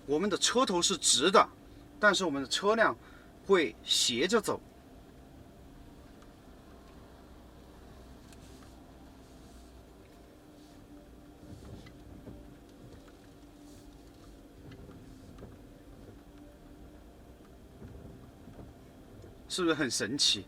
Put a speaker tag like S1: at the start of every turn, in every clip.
S1: 我们的车头是直的，但是我们的车辆会斜着走。是不是很神奇？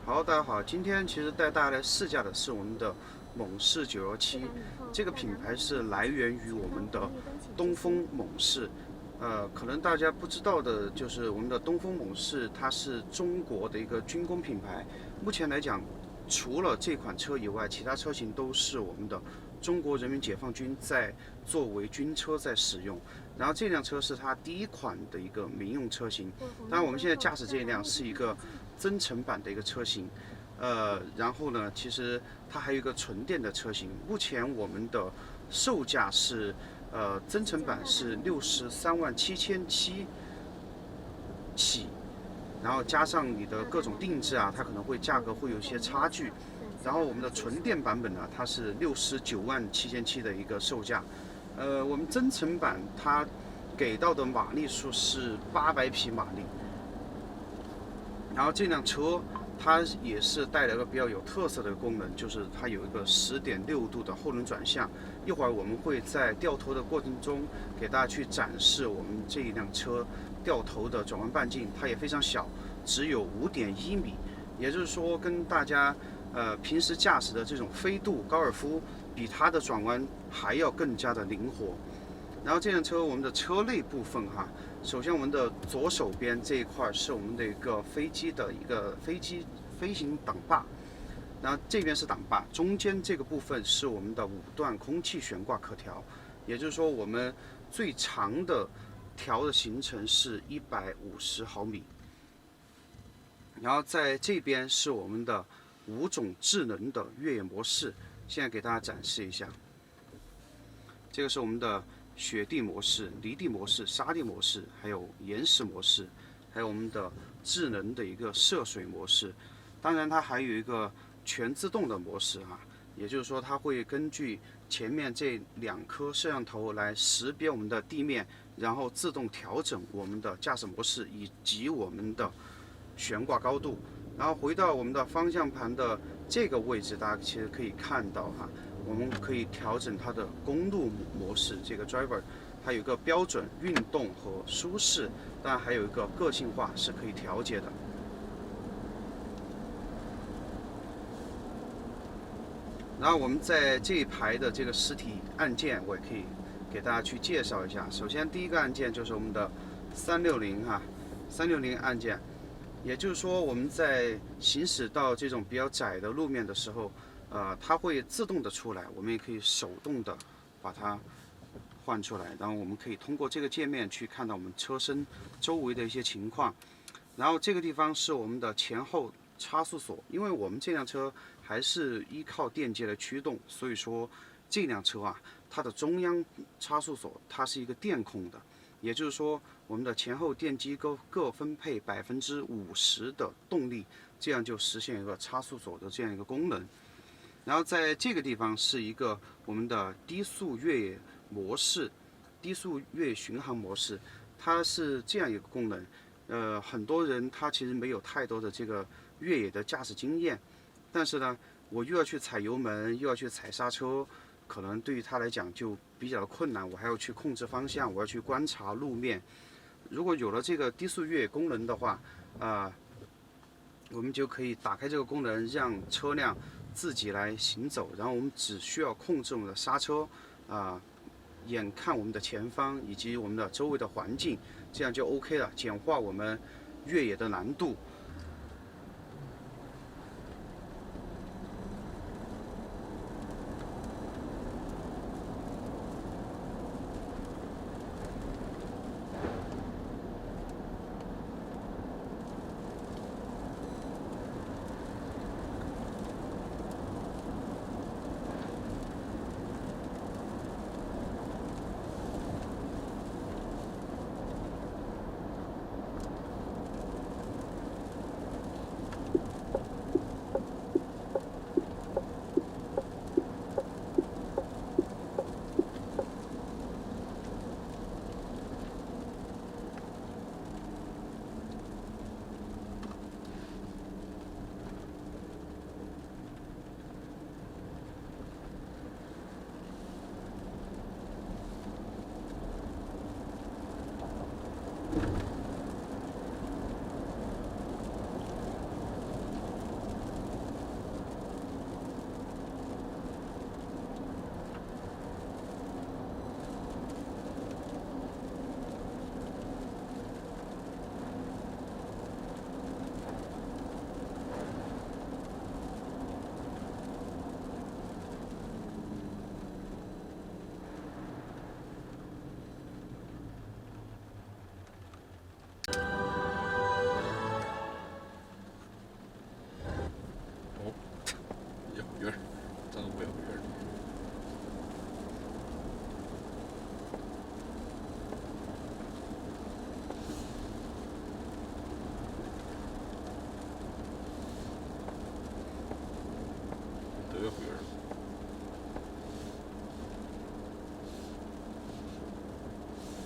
S1: 好，大家好，今天其实带大家来试驾的是我们的猛士917，这个品牌是来源于我们的东风猛士。可能大家不知道的就是我们的东风猛士，它是中国的一个军工品牌。目前来讲，除了这款车以外，其他车型都是我们的中国人民解放军在作为军车在使用。然后这辆车是它第一款的一个民用车型。当然，我们现在驾驶这一辆是一个增程版的一个车型。然后呢，其实它还有一个纯电的车型。目前我们的售价是，增程版是63.7万起，然后加上你的各种定制啊，它可能会价格会有一些差距。然后我们的纯电版本呢，它是69.7万的一个售价。我们增程版它给到的马力数是800匹马力。然后这辆车它也是带来了比较有特色的功能，就是它有一个10.6度的后轮转向。一会儿我们会在掉头的过程中给大家去展示我们这一辆车掉头的转弯半径，它也非常小，只有5.1米，也就是说跟大家平时驾驶的这种飞度高尔夫比它的转弯还要更加的灵活。然后这辆车我们的车内部分哈，首先我们的左手边这一块是我们的一个飞机的一个飞行挡把，然后这边是挡把，中间这个部分是我们的5段空气悬挂可调，也就是说我们最长的调的行程是150毫米。然后在这边是我们的5种智能的越野模式，现在给大家展示一下。这个是我们的雪地模式、泥地模式、沙地模式，还有岩石模式，还有我们的智能的一个涉水模式。当然，它还有一个全自动的模式啊，也就是说，它会根据前面这2颗摄像头来识别我们的地面，然后自动调整我们的驾驶模式以及我们的悬挂高度。然后回到我们的方向盘的这个位置，大家其实可以看到哈，我们可以调整它的公路模式，这个 driver 它有一个标准、运动和舒适，当然还有一个个性化是可以调节的。然后我们在这一排的这个实体按键，我也可以给大家去介绍一下。首先第一个按键就是我们的360哈，360按键。也就是说，我们在行驶到这种比较窄的路面的时候，它会自动的出来，我们也可以手动的把它换出来。然后我们可以通过这个界面去看到我们车身周围的一些情况。然后这个地方是我们的前后差速锁，因为我们这辆车还是依靠电机来驱动，所以说这辆车啊，它的中央差速锁它是一个电控的。也就是说，我们的前后电机各分配50%的动力，这样就实现一个差速锁的这样一个功能。然后在这个地方是一个我们的低速越野模式、低速越野巡航模式，它是这样一个功能。很多人他其实没有太多的这个越野的驾驶经验，但是呢，我又要去踩油门，又要去踩刹车。可能对于他来讲就比较困难，我还要去控制方向，我要去观察路面，如果有了这个低速越野功能的话，我们就可以打开这个功能，让车辆自己来行走，然后我们只需要控制我们的刹车，眼看我们的前方以及我们的周围的环境，这样就 OK 了，简化我们越野的难度。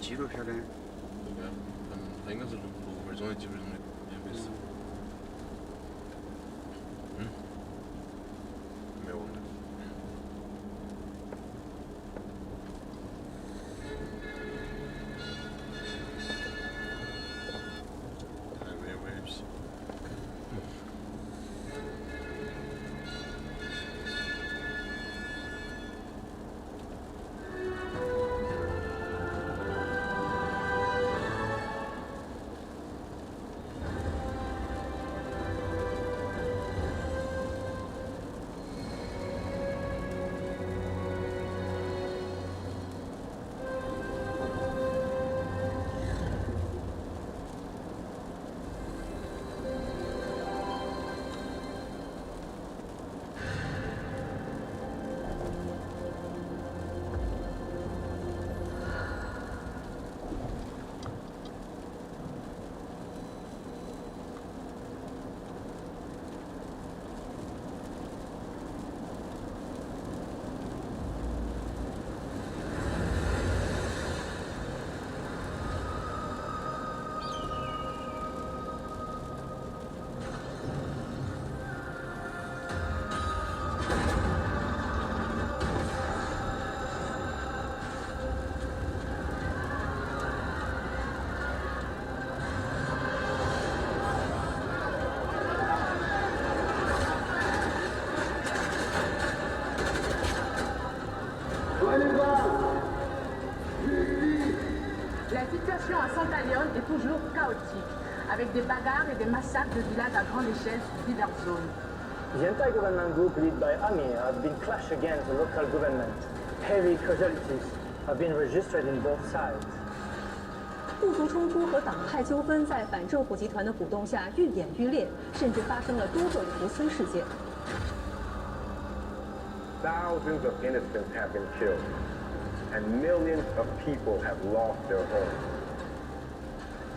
S1: 极度漂亮。
S2: 对呀，它应该是路边中的基本上免费使。没有问题。还没有 VIP。La
S3: situation à Santa Leone est toujours chaotique, avec des bagarres et des massacres de villages à grande échelle sur diverses zones.
S4: The anti-government group led by Amir has been clashed against the local government. Heavy casualties have been registered in both sides.
S5: 部族冲突和党派纠纷在反政府集团的鼓动下愈演愈烈，甚至发生了多个屠村事件。
S6: Thousands of innocents have been killed, and millions of people have lost their homes.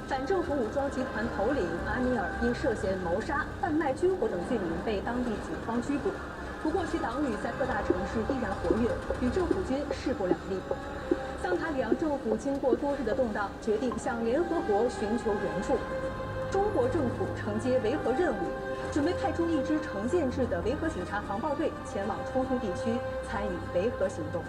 S5: 反政府武装集团头领阿米尔因涉嫌谋杀、贩卖军火等罪名被当地警方拘捕。不过，其党羽在各大城市依然活跃，与政府军势不两立。桑塔里昂政府经过多日的动荡，决定向联合国寻求援助。中国政府承接维和任务，准备派出一支成建制的维和警察防暴队前往冲突地区参与维和行动。